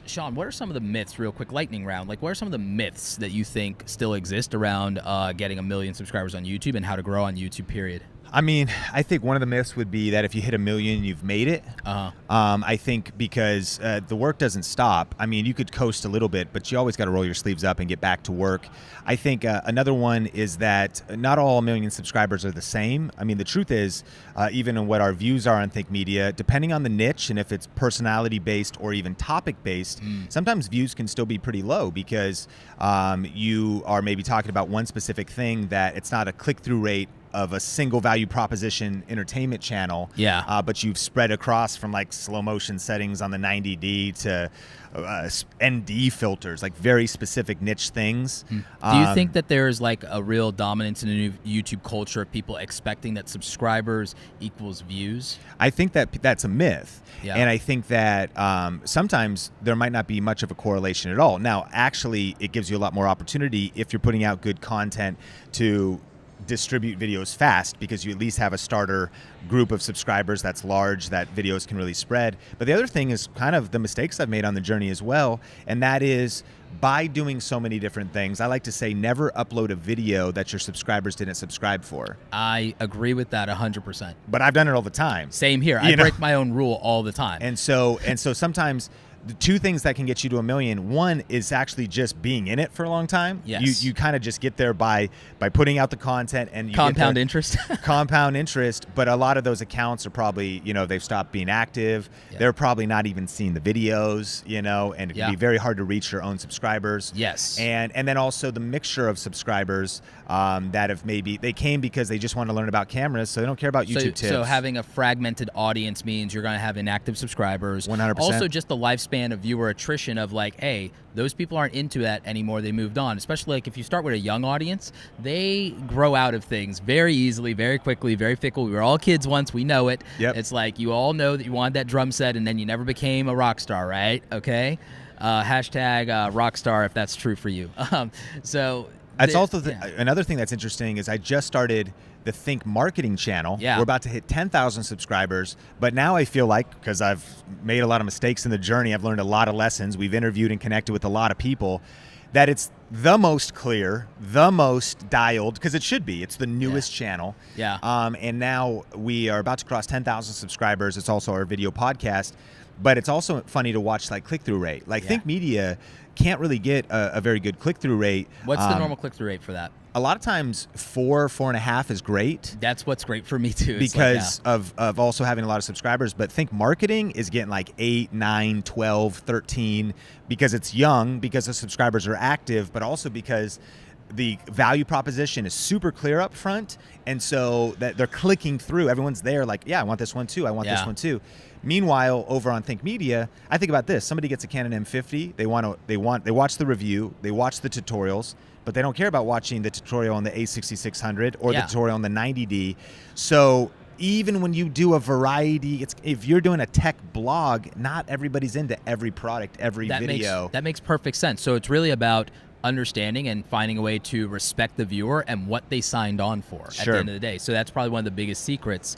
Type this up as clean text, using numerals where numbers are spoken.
Sean, what are some of the myths, real quick, lightning round, like what are some of the myths that you think still exist around getting 1 million subscribers on YouTube and how to grow on YouTube, period? I mean, I think one of the myths would be that if you hit 1 million, you've made it. I think because the work doesn't stop. I mean, you could coast a little bit, but you always got to roll your sleeves up and get back to work. I think another one is that not all 1 million subscribers are the same. I mean, the truth is, even in what our views are on Think Media, depending on the niche and if it's personality-based or even topic-based, sometimes views can still be pretty low because you are maybe talking about one specific thing that it's not a click-through rate of a single value proposition entertainment channel, but you've spread across from like slow motion settings on the 90D to ND filters, like very specific niche things. Do you think that there's like a real dominance in a new YouTube culture of people expecting that subscribers equals views? I think that that's a myth. And I think that sometimes there might not be much of a correlation at all. Now, actually, it gives you a lot more opportunity if you're putting out good content to distribute videos fast, because you at least have a starter group of subscribers that's large that videos can really spread. But the other thing is kind of the mistakes I've made on the journey as well, and that is by doing so many different things, I like to say never upload a video that your subscribers didn't subscribe for. I agree with that 100%. But I've done it all the time. Same here. I break my own rule all the time. And so sometimes the two things that can get you to 1 million, one is actually just being in it for a long time. Yes. You kind of just get there by putting out the content and you compound interest. Compound interest, but a lot of those accounts are probably, they've stopped being active. They're probably not even seeing the videos, and it can be very hard to reach your own subscribers. Yes. And then also the mixture of subscribers that have maybe, they came because they just want to learn about cameras, so they don't care about YouTube tips. So having a fragmented audience means you're going to have inactive subscribers. 100%. Also just the lifespan of viewer attrition of like, hey, those people aren't into that anymore, they moved on. Especially like if you start with a young audience, they grow out of things very easily, very quickly, very fickle. We were all kids once, we know it. It's like you all know that you wanted that drum set and then you never became a rock star, right? Okay. Hashtag rock star if that's true for you. So that's also another thing that's interesting is I just started the Think Marketing channel. We're about to hit 10,000 subscribers, but now I feel like, because I've made a lot of mistakes in the journey, I've learned a lot of lessons, we've interviewed and connected with a lot of people, that it's the most clear, the most dialed, because it should be. It's the newest channel. And now we are about to cross 10,000 subscribers. It's also our video podcast, but it's also funny to watch like click-through rate. Like Think Media can't really get a very good click-through rate. What's the normal click-through rate for that? A lot of times 4.5 is great. That's what's great for me too. Because of also having a lot of subscribers. But Think Marketing is getting like 8, 9, 12, 13 because it's young, because the subscribers are active, but also because the value proposition is super clear up front. And so that they're clicking through. Everyone's there like, yeah, I want this one too. I want this one too. Meanwhile, over on Think Media, I think about this. Somebody gets a Canon M50. They watch the review. They watch the tutorials, but they don't care about watching the tutorial on the A6600 or the tutorial on the 90D. So even when you do a variety, if you're doing a tech blog, not everybody's into every product, every video. That makes perfect sense. So it's really about understanding and finding a way to respect the viewer and what they signed on for at the end of the day. So that's probably one of the biggest secrets